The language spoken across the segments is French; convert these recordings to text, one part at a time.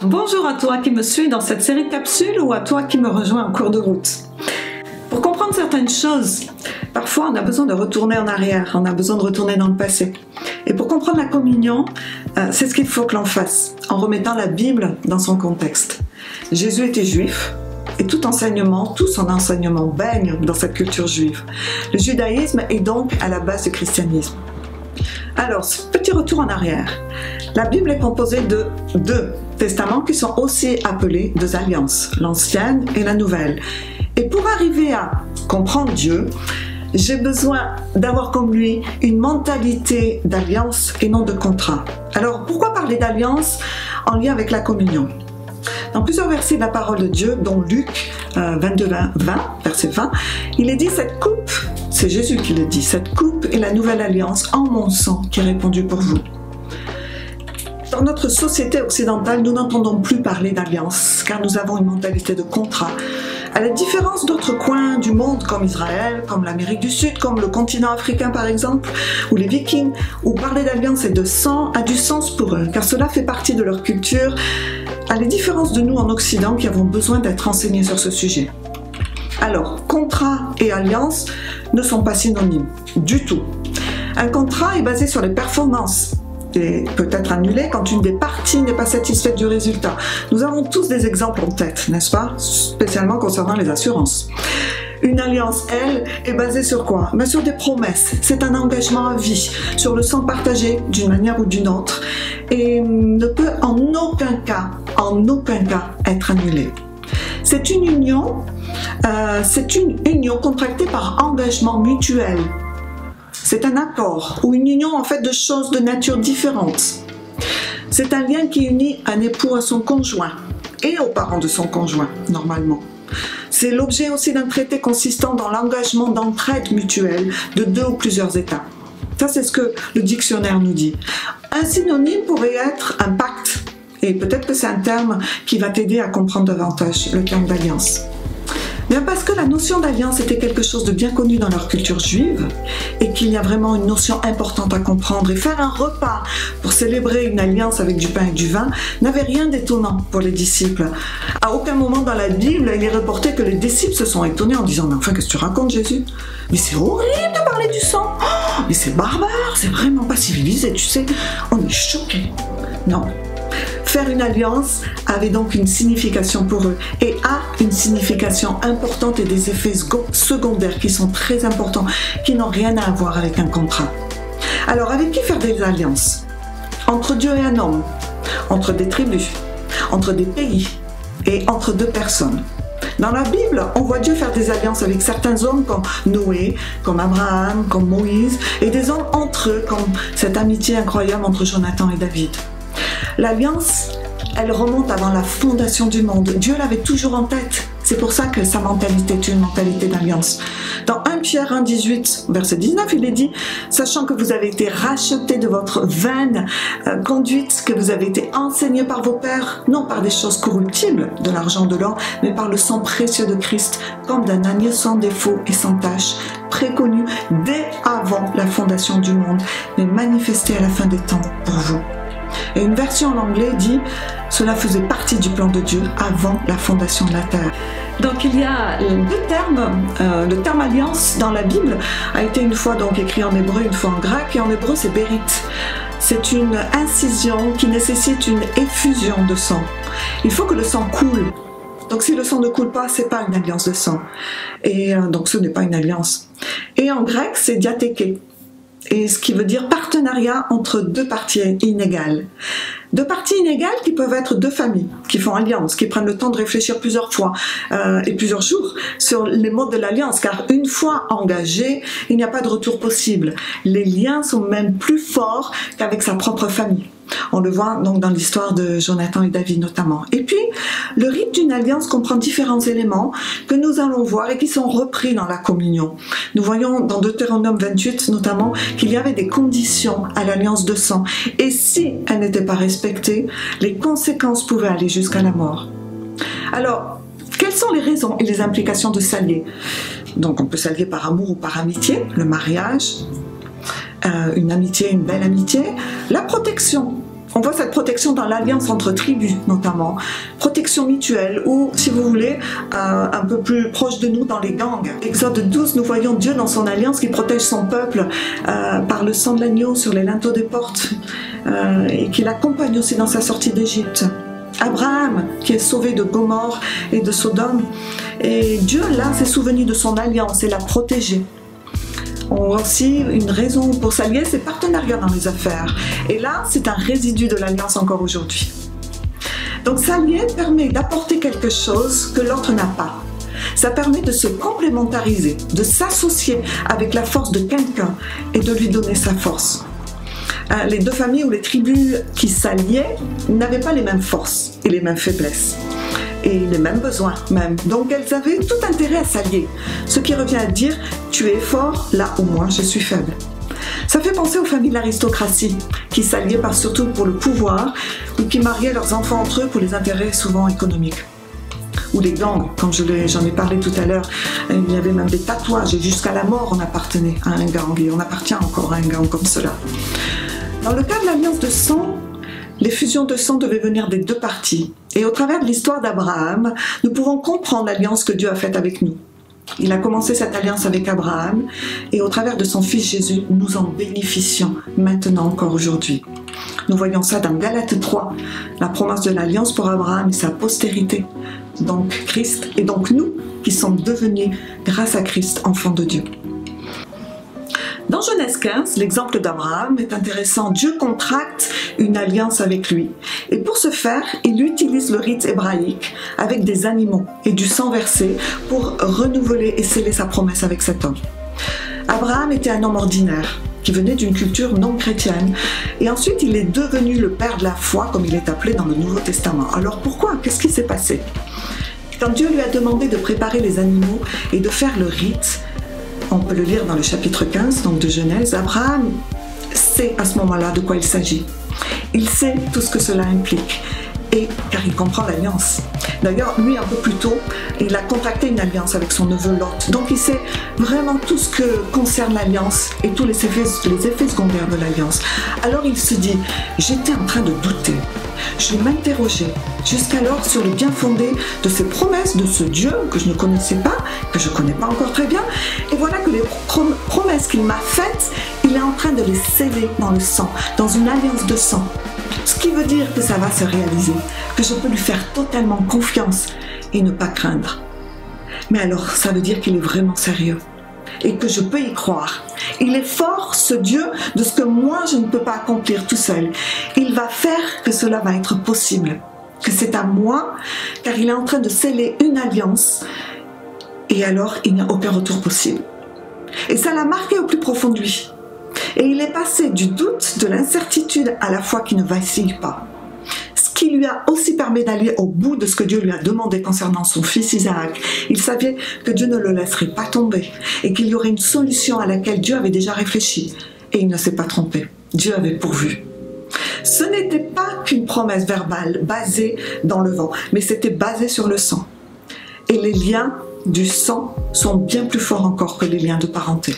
Bonjour à toi qui me suis dans cette série de capsules ou à toi qui me rejoins en cours de route. Pour comprendre certaines choses, parfois on a besoin de retourner en arrière, on a besoin de retourner dans le passé. Et pour comprendre la communion, c'est ce qu'il faut que l'on fasse, en remettant la Bible dans son contexte. Jésus était juif, et tout son enseignement baigne dans cette culture juive. Le judaïsme est donc à la base du christianisme. Alors, petit retour en arrière. La Bible est composée de deux testaments qui sont aussi appelés deux alliances, l'ancienne et la nouvelle. Et pour arriver à comprendre Dieu, j'ai besoin d'avoir comme lui une mentalité d'alliance et non de contrat. Alors, pourquoi parler d'alliance en lien avec la communion ? Dans plusieurs versets de la parole de Dieu, dont Luc 22, 20, verset 20, il est dit cette coupe, c'est Jésus qui le dit, cette coupe est la nouvelle alliance en mon sang qui est répandue pour vous. Dans notre société occidentale, nous n'entendons plus parler d'alliance, car nous avons une mentalité de contrat. À la différence d'autres coins du monde comme Israël, comme l'Amérique du Sud, comme le continent africain par exemple, ou les Vikings, où parler d'alliance et de sang a du sens pour eux, car cela fait partie de leur culture, à la différence de nous en Occident qui avons besoin d'être enseignés sur ce sujet. Alors, contrat et alliance ne sont pas synonymes, du tout. Un contrat est basé sur les performances et peut être annulé quand une des parties n'est pas satisfaite du résultat. Nous avons tous des exemples en tête, n'est-ce pas? Spécialement concernant les assurances. Une alliance, elle, est basée sur quoi? Sur des promesses. C'est un engagement à vie, sur le sang partagé d'une manière ou d'une autre, et ne peut en aucun cas être annulé. C'est une union contractée par engagement mutuel. C'est un accord ou une union en fait de choses de nature différente. C'est un lien qui unit un époux à son conjoint et aux parents de son conjoint, normalement. C'est l'objet aussi d'un traité consistant dans l'engagement d'entraide mutuelle de deux ou plusieurs États. Ça, c'est ce que le dictionnaire nous dit. Un synonyme pourrait être un pacte. Et peut-être que c'est un terme qui va t'aider à comprendre davantage le terme d'alliance. Bien parce que la notion d'alliance était quelque chose de bien connu dans leur culture juive et qu'il y a vraiment une notion importante à comprendre, et faire un repas pour célébrer une alliance avec du pain et du vin n'avait rien d'étonnant pour les disciples. À aucun moment dans la Bible il est reporté que les disciples se sont étonnés en disant « Mais enfin, qu'est-ce que tu racontes, Jésus? Mais c'est horrible de parler du sang! Oh, mais c'est barbare, c'est vraiment pas civilisé, tu sais, on est choqués. » Non. Faire une alliance avait donc une signification pour eux et a une signification importante et des effets secondaires qui sont très importants, qui n'ont rien à voir avec un contrat. Alors, avec qui faire des alliances? Entre Dieu et un homme, entre des tribus, entre des pays et entre deux personnes. Dans la Bible, on voit Dieu faire des alliances avec certains hommes comme Noé, comme Abraham, comme Moïse, et des hommes entre eux, comme cette amitié incroyable entre Jonathan et David. L'alliance, elle remonte avant la fondation du monde. Dieu l'avait toujours en tête. C'est pour ça que sa mentalité est une mentalité d'alliance. Dans 1 Pierre 1, 18, verset 19, il est dit « Sachant que vous avez été rachetés de votre vaine conduite, que vous avez été enseignés par vos pères, non par des choses corruptibles, de l'argent, de l'or, mais par le sang précieux de Christ, comme d'un agneau sans défaut et sans tache, préconnu dès avant la fondation du monde, mais manifesté à la fin des temps pour vous. » Et une version en anglais dit « Cela faisait partie du plan de Dieu avant la fondation de la terre ». Donc il y a deux termes. Le terme alliance dans la Bible a été une fois donc écrit en hébreu, une fois en grec, et en hébreu c'est bérit. C'est une incision qui nécessite une effusion de sang. Il faut que le sang coule. Donc si le sang ne coule pas, c'est pas une alliance de sang. Et donc ce n'est pas une alliance. Et en grec c'est diatheke. Et ce qui veut dire partenariat entre deux parties inégales. Deux parties inégales qui peuvent être deux familles, qui font alliance, qui prennent le temps de réfléchir plusieurs fois et plusieurs jours sur les modes de l'alliance, car une fois engagé, il n'y a pas de retour possible. Les liens sont même plus forts qu'avec sa propre famille. On le voit donc dans l'histoire de Jonathan et David notamment. Et puis, le rite d'une alliance comprend différents éléments que nous allons voir et qui sont repris dans la communion. Nous voyons dans Deutéronome 28 notamment qu'il y avait des conditions à l'alliance de sang. Et si elles n'étaient pas respectées, les conséquences pouvaient aller jusqu'à la mort. Alors, quelles sont les raisons et les implications de s'allier? Donc on peut s'allier par amour ou par amitié, le mariage, une amitié, une belle amitié, la protection On voit cette protection dans l'alliance entre tribus notamment, protection mutuelle ou, si vous voulez, un peu plus proche de nous dans les gangs. Exode 12, nous voyons Dieu dans son alliance qui protège son peuple par le sang de l'agneau sur les linteaux des portes et qui l'accompagne aussi dans sa sortie d'Égypte. Abraham qui est sauvé de Gomorrhe et de Sodome, et Dieu là s'est souvenu de son alliance et l'a protégé. On voit aussi une raison pour s'allier, c'est partenariat dans les affaires. Et là, c'est un résidu de l'alliance encore aujourd'hui. Donc s'allier permet d'apporter quelque chose que l'autre n'a pas. Ça permet de se complémentariser, de s'associer avec la force de quelqu'un et de lui donner sa force. Les deux familles ou les tribus qui s'alliaient n'avaient pas les mêmes forces et les mêmes faiblesses. Et les mêmes besoins même. Donc elles avaient tout intérêt à s'allier. Ce qui revient à dire « tu es fort, là où moi je suis faible ». Ça fait penser aux familles de l'aristocratie, qui s'alliaient surtout pour le pouvoir ou qui mariaient leurs enfants entre eux pour les intérêts souvent économiques. Ou les gangs, comme j'en ai parlé tout à l'heure, il y avait même des tatouages et jusqu'à la mort on appartenait à un gang et on appartient encore à un gang comme cela. Dans le cas de l'alliance de sang, les fusions de sang devaient venir des deux parties. Et au travers de l'histoire d'Abraham, nous pouvons comprendre l'alliance que Dieu a faite avec nous. Il a commencé cette alliance avec Abraham et au travers de son fils Jésus, nous en bénéficions maintenant encore aujourd'hui. Nous voyons ça dans Galates 3, la promesse de l'alliance pour Abraham et sa postérité, donc Christ, et donc nous qui sommes devenus, grâce à Christ, enfants de Dieu. Dans Genèse 15, l'exemple d'Abraham est intéressant. Dieu contracte une alliance avec lui. Et pour ce faire, il utilise le rite hébraïque avec des animaux et du sang versé pour renouveler et sceller sa promesse avec cet homme. Abraham était un homme ordinaire qui venait d'une culture non chrétienne. Et ensuite, il est devenu le père de la foi, comme il est appelé dans le Nouveau Testament. Alors pourquoi? Qu'est-ce qui s'est passé? Quand Dieu lui a demandé de préparer les animaux et de faire le rite, on peut le lire dans le chapitre 15 donc de Genèse, Abraham sait à ce moment-là de quoi il s'agit. Il sait tout ce que cela implique, et car il comprend l'alliance. D'ailleurs, lui, un peu plus tôt, il a contracté une alliance avec son neveu Lot. Donc il sait vraiment tout ce que concerne l'alliance et tous les effets secondaires de l'alliance. Alors il se dit, j'étais en train de douter. Je m'interrogeais jusqu'alors sur le bien fondé de ces promesses de ce Dieu que je ne connaissais pas, que je ne connais pas encore très bien. Et voilà que les promesses qu'il m'a faites, il est en train de les sceller dans le sang, dans une alliance de sang. Ce qui veut dire que ça va se réaliser, que je peux lui faire totalement confiance et ne pas craindre. Mais alors, ça veut dire qu'il est vraiment sérieux et que je peux y croire. Il est fort, ce Dieu, de ce que moi je ne peux pas accomplir tout seul. Il va faire que cela va être possible, que c'est à moi, car il est en train de sceller une alliance et alors il n'y a aucun retour possible. Et ça l'a marqué au plus profond de lui. Et il est passé du doute, de l'incertitude à la foi qui ne vacille pas. Ce qui lui a aussi permis d'aller au bout de ce que Dieu lui a demandé concernant son fils Isaac. Il savait que Dieu ne le laisserait pas tomber et qu'il y aurait une solution à laquelle Dieu avait déjà réfléchi. Et il ne s'est pas trompé. Dieu avait pourvu. Ce n'était pas qu'une promesse verbale basée dans le vent, mais c'était basé sur le sang. Et les liens du sang sont bien plus forts encore que les liens de parenté.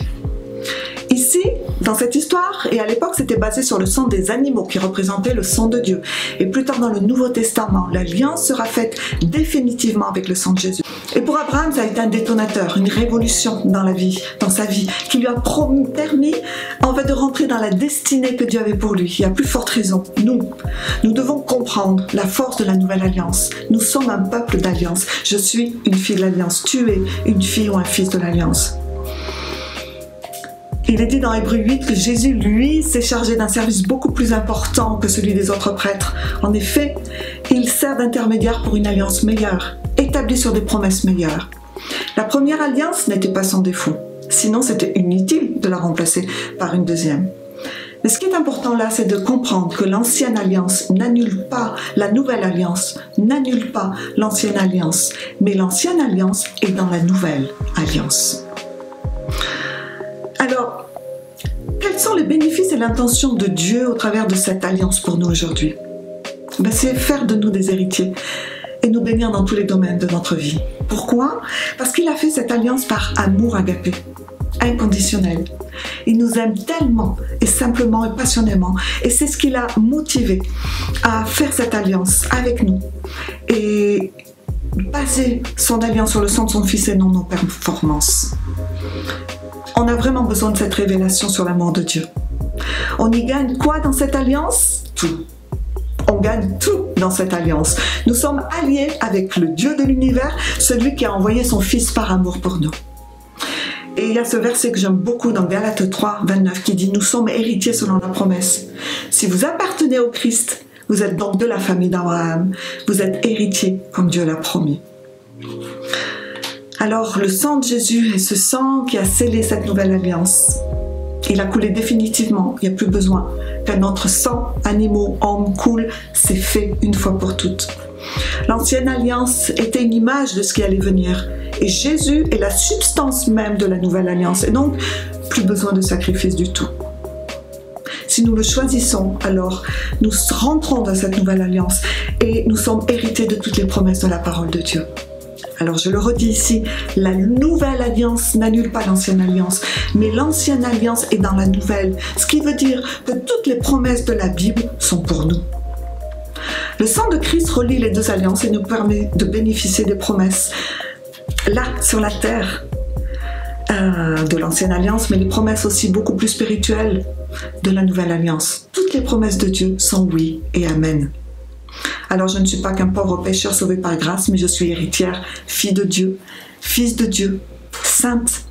Ici, dans cette histoire, et à l'époque, c'était basé sur le sang des animaux qui représentaient le sang de Dieu. Et plus tard dans le Nouveau Testament, l'alliance sera faite définitivement avec le sang de Jésus. Et pour Abraham, ça a été un détonateur, une révolution dans sa vie, qui lui a permis en fait de rentrer dans la destinée que Dieu avait pour lui. Il y a plus forte raison. Nous devons comprendre la force de la nouvelle alliance. Nous sommes un peuple d'alliance. Je suis une fille de l'alliance. Tu es une fille ou un fils de l'alliance. Il est dit dans Hébreux 8 que Jésus, lui, s'est chargé d'un service beaucoup plus important que celui des autres prêtres. En effet, il sert d'intermédiaire pour une alliance meilleure, établie sur des promesses meilleures. La première alliance n'était pas sans défaut, sinon c'était inutile de la remplacer par une deuxième. Mais ce qui est important là, c'est de comprendre que l'ancienne alliance n'annule pas la nouvelle alliance, n'annule pas l'ancienne alliance, mais l'ancienne alliance est dans la nouvelle alliance. Alors, quels sont les bénéfices et l'intention de Dieu au travers de cette alliance pour nous aujourd'hui? C'est faire de nous des héritiers et nous bénir dans tous les domaines de notre vie. Pourquoi? Parce qu'il a fait cette alliance par amour agapé, inconditionnel. Il nous aime tellement et simplement et passionnément. Et c'est ce qui l'a motivé à faire cette alliance avec nous. Et baser son alliance sur le sang de son Fils et non nos performances. On a vraiment besoin de cette révélation sur l'amour de Dieu. On y gagne quoi dans cette alliance? Tout. On gagne tout dans cette alliance. Nous sommes alliés avec le Dieu de l'univers, celui qui a envoyé son Fils par amour pour nous. Et il y a ce verset que j'aime beaucoup dans Galates 3, 29 qui dit « Nous sommes héritiers selon la promesse. Si vous appartenez au Christ, vous êtes donc de la famille d'Abraham. Vous êtes héritiers comme Dieu l'a promis. » Alors, le sang de Jésus est ce sang qui a scellé cette nouvelle alliance. Il a coulé définitivement. Il n'y a plus besoin qu'un autre sang, animaux, hommes coule. C'est fait une fois pour toutes. L'ancienne alliance était une image de ce qui allait venir. Et Jésus est la substance même de la nouvelle alliance. Et donc, plus besoin de sacrifice du tout. Si nous le choisissons, alors nous rentrons dans cette nouvelle alliance et nous sommes hérités de toutes les promesses de la parole de Dieu. Alors je le redis ici, la nouvelle alliance n'annule pas l'ancienne alliance, mais l'ancienne alliance est dans la nouvelle, ce qui veut dire que toutes les promesses de la Bible sont pour nous. Le sang de Christ relie les deux alliances et nous permet de bénéficier des promesses là, sur la terre, de l'ancienne alliance, mais les promesses aussi beaucoup plus spirituelles de la nouvelle alliance. Toutes les promesses de Dieu sont oui et amen. Alors je ne suis pas qu'un pauvre pécheur sauvé par grâce, mais je suis héritière, fille de Dieu, fils de Dieu, sainte.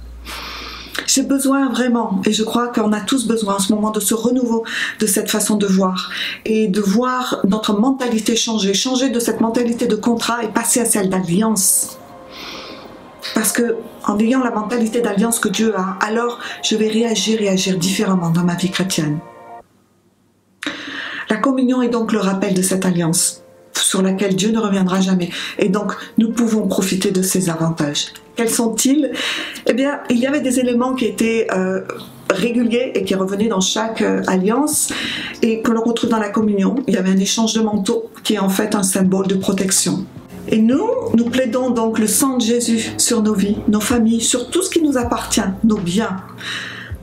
J'ai besoin vraiment, et je crois qu'on a tous besoin en ce moment de ce renouveau, de cette façon de voir, et de voir notre mentalité changer, changer de cette mentalité de contrat et passer à celle d'alliance. Parce que en ayant la mentalité d'alliance que Dieu a, alors je vais réagir différemment dans ma vie chrétienne. La communion est donc le rappel de cette alliance sur laquelle Dieu ne reviendra jamais. Et donc, nous pouvons profiter de ces avantages. Quels sont-ils? Eh bien, il y avait des éléments qui étaient réguliers et qui revenaient dans chaque alliance et que l'on retrouve dans la communion. Il y avait un échange de manteaux qui est en fait un symbole de protection. Et nous plaidons donc le sang de Jésus sur nos vies, nos familles, sur tout ce qui nous appartient, nos biens.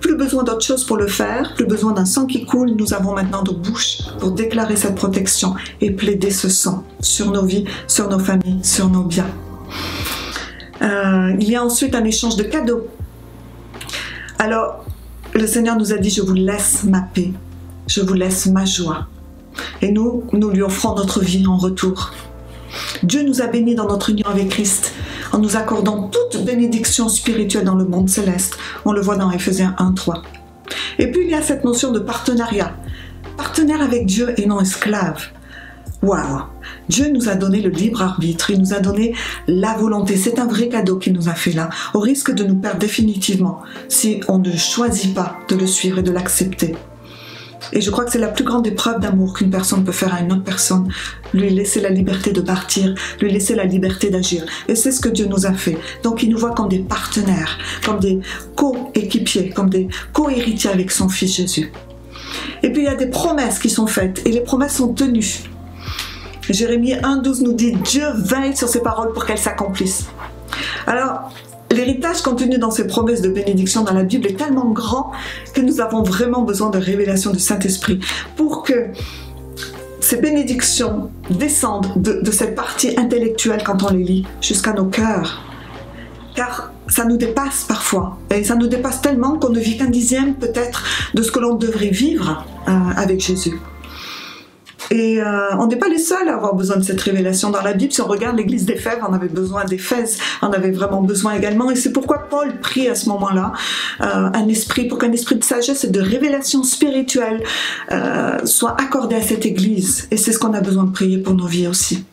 Plus besoin d'autre chose pour le faire, plus besoin d'un sang qui coule, nous avons maintenant nos bouches pour déclarer cette protection et plaider ce sang sur nos vies, sur nos familles, sur nos biens. Il y a ensuite un échange de cadeaux. Alors, le Seigneur nous a dit « Je vous laisse ma paix, je vous laisse ma joie ». Et nous lui offrons notre vie en retour. Dieu nous a bénis dans notre union avec Christ en nous accordant toute bénédiction spirituelle dans le monde céleste. On le voit dans Éphésiens 1, 3. Et puis il y a cette notion de partenariat. Partenaire avec Dieu et non esclave. Waouh! Dieu nous a donné le libre arbitre, il nous a donné la volonté. C'est un vrai cadeau qu'il nous a fait là, au risque de nous perdre définitivement si on ne choisit pas de le suivre et de l'accepter. Et je crois que c'est la plus grande épreuve d'amour qu'une personne peut faire à une autre personne, lui laisser la liberté de partir, lui laisser la liberté d'agir. Et c'est ce que Dieu nous a fait. Donc il nous voit comme des partenaires, comme des co-équipiers, comme des co-héritiers avec son Fils Jésus. Et puis il y a des promesses qui sont faites, et les promesses sont tenues. Jérémie 1,12 nous dit « Dieu veille sur ses paroles pour qu'elles s'accomplissent ». Alors, l'héritage contenu dans ces promesses de bénédiction dans la Bible est tellement grand que nous avons vraiment besoin de révélation du Saint-Esprit pour que ces bénédictions descendent de cette partie intellectuelle quand on les lit jusqu'à nos cœurs. Car ça nous dépasse parfois, et ça nous dépasse tellement qu'on ne vit qu'un dixième peut-être de ce que l'on devrait vivre avec Jésus. Et on n'est pas les seuls à avoir besoin de cette révélation dans la Bible. Si on regarde l'église d'Éphèse, on avait besoin d'Éphèse, on avait vraiment besoin également. Et c'est pourquoi Paul prie à ce moment-là pour qu'un esprit de sagesse et de révélation spirituelle soit accordé à cette église. Et c'est ce qu'on a besoin de prier pour nos vies aussi.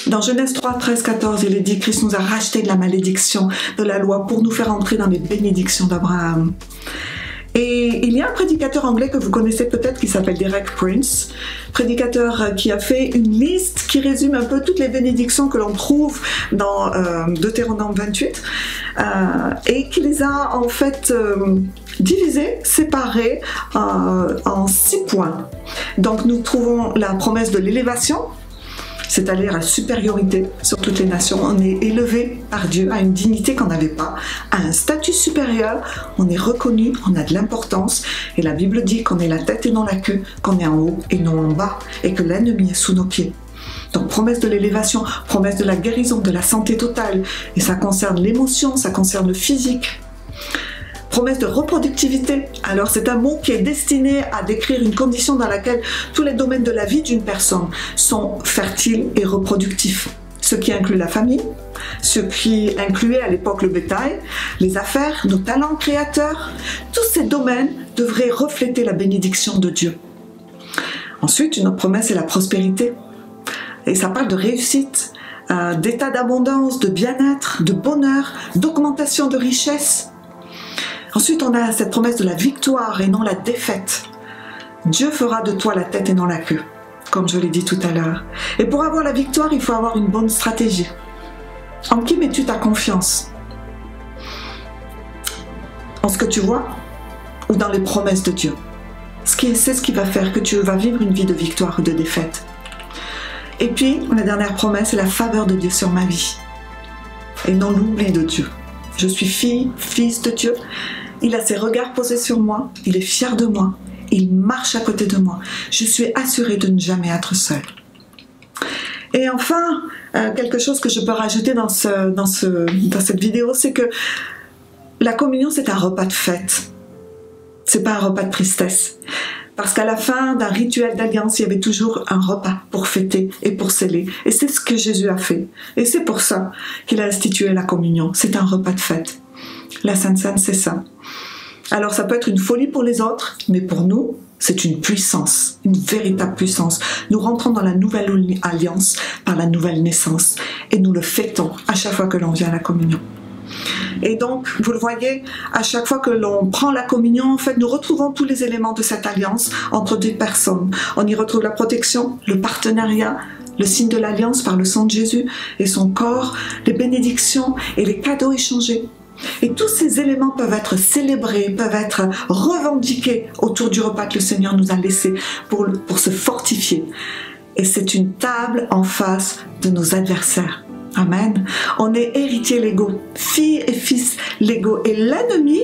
Dans Genèse 3, 13, 14, il est dit « Christ nous a racheté de la malédiction de la loi pour nous faire entrer dans les bénédictions d'Abraham. » Et il y a un prédicateur anglais que vous connaissez peut-être qui s'appelle Derek Prince, prédicateur qui a fait une liste qui résume un peu toutes les bénédictions que l'on trouve dans Deutéronome 28 et qui les a en fait divisées, séparées en 6 points. Donc nous trouvons la promesse de l'élévation, c'est-à-dire la supériorité sur toutes les nations. On est élevé par Dieu à une dignité qu'on n'avait pas, à un statut supérieur, on est reconnu, on a de l'importance, et la Bible dit qu'on est la tête et non la queue, qu'on est en haut et non en bas, et que l'ennemi est sous nos pieds. Donc promesse de l'élévation, promesse de la guérison, de la santé totale, et ça concerne l'émotion, ça concerne le physique. Promesse de reproductivité, alors c'est un mot qui est destiné à décrire une condition dans laquelle tous les domaines de la vie d'une personne sont fertiles et reproductifs. Ce qui inclut la famille, ce qui incluait à l'époque le bétail, les affaires, nos talents créateurs, tous ces domaines devraient refléter la bénédiction de Dieu. Ensuite, une autre promesse est la prospérité. Et ça parle de réussite, d'état d'abondance, de bien-être, de bonheur, d'augmentation de richesse. Ensuite, on a cette promesse de la victoire et non la défaite. Dieu fera de toi la tête et non la queue, comme je l'ai dit tout à l'heure. Et pour avoir la victoire, il faut avoir une bonne stratégie. En qui mets-tu ta confiance? En ce que tu vois ou dans les promesses de Dieu? C'est ce qui va faire que tu vas vivre une vie de victoire ou de défaite. Et puis, la dernière promesse, c'est la faveur de Dieu sur ma vie. Et non l'oubli de Dieu. Je suis fille, fils de Dieu. Il a ses regards posés sur moi. Il est fier de moi. Il marche à côté de moi. Je suis assurée de ne jamais être seule. Et enfin, quelque chose que je peux rajouter dans cette vidéo, c'est que la communion, c'est un repas de fête. C'est pas un repas de tristesse. Parce qu'à la fin d'un rituel d'alliance, il y avait toujours un repas pour fêter et pour sceller. Et c'est ce que Jésus a fait. Et c'est pour ça qu'il a institué la communion. C'est un repas de fête. La Sainte Seine, c'est ça. Alors ça peut être une folie pour les autres, mais pour nous, c'est une puissance, une véritable puissance. Nous rentrons dans la nouvelle alliance par la nouvelle naissance. Et nous le fêtons à chaque fois que l'on vient à la communion. Et donc, vous le voyez, à chaque fois que l'on prend la communion, en fait, nous retrouvons tous les éléments de cette alliance entre deux personnes. On y retrouve la protection, le partenariat, le signe de l'alliance par le sang de Jésus et son corps, les bénédictions et les cadeaux échangés. Et tous ces éléments peuvent être célébrés, peuvent être revendiqués autour du repas que le Seigneur nous a laissé pour se fortifier. Et c'est une table en face de nos adversaires. Amen. On est héritiers légaux, filles et fils légaux. Et l'ennemi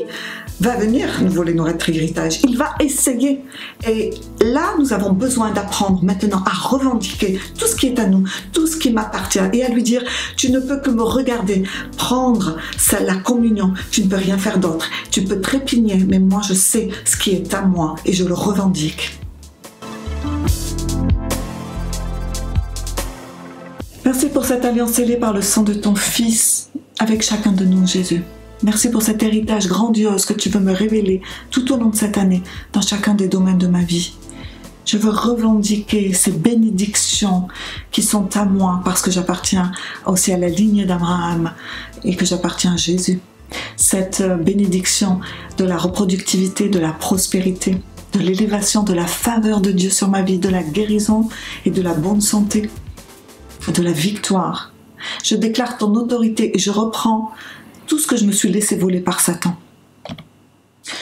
va venir nous voler notre héritage. Il va essayer. Et là, nous avons besoin d'apprendre maintenant à revendiquer tout ce qui est à nous, tout ce qui m'appartient, et à lui dire, tu ne peux que me regarder, prendre la communion. Tu ne peux rien faire d'autre. Tu peux trépigner, mais moi, je sais ce qui est à moi et je le revendique. Merci pour cette alliance scellée par le sang de ton Fils avec chacun de nous, Jésus. Merci pour cet héritage grandiose que tu veux me révéler tout au long de cette année dans chacun des domaines de ma vie. Je veux revendiquer ces bénédictions qui sont à moi parce que j'appartiens aussi à la lignée d'Abraham et que j'appartiens à Jésus. Cette bénédiction de la reproductivité, de la prospérité, de l'élévation, de la faveur de Dieu sur ma vie, de la guérison et de la bonne santé. De la victoire. Je déclare ton autorité et je reprends tout ce que je me suis laissé voler par Satan.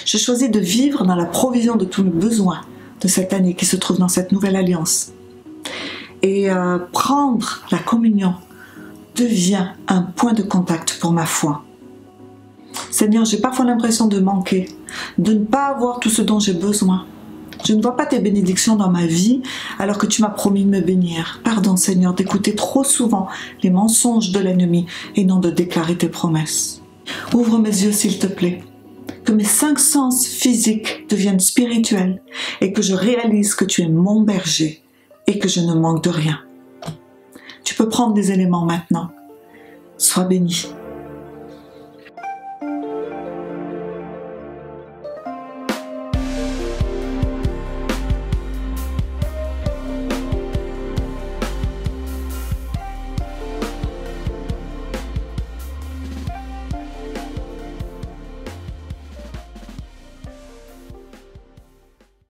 Je choisis de vivre dans la provision de tous les besoins de cette année qui se trouve dans cette nouvelle alliance. Et prendre la communion devient un point de contact pour ma foi. Seigneur, j'ai parfois l'impression de manquer, de ne pas avoir tout ce dont j'ai besoin. Je ne vois pas tes bénédictions dans ma vie alors que tu m'as promis de me bénir. Pardon Seigneur d'écouter trop souvent les mensonges de l'ennemi et non de déclarer tes promesses. Ouvre mes yeux s'il te plaît. Que mes 5 sens physiques deviennent spirituels et que je réalise que tu es mon berger et que je ne manque de rien. Tu peux prendre des éléments maintenant. Sois béni.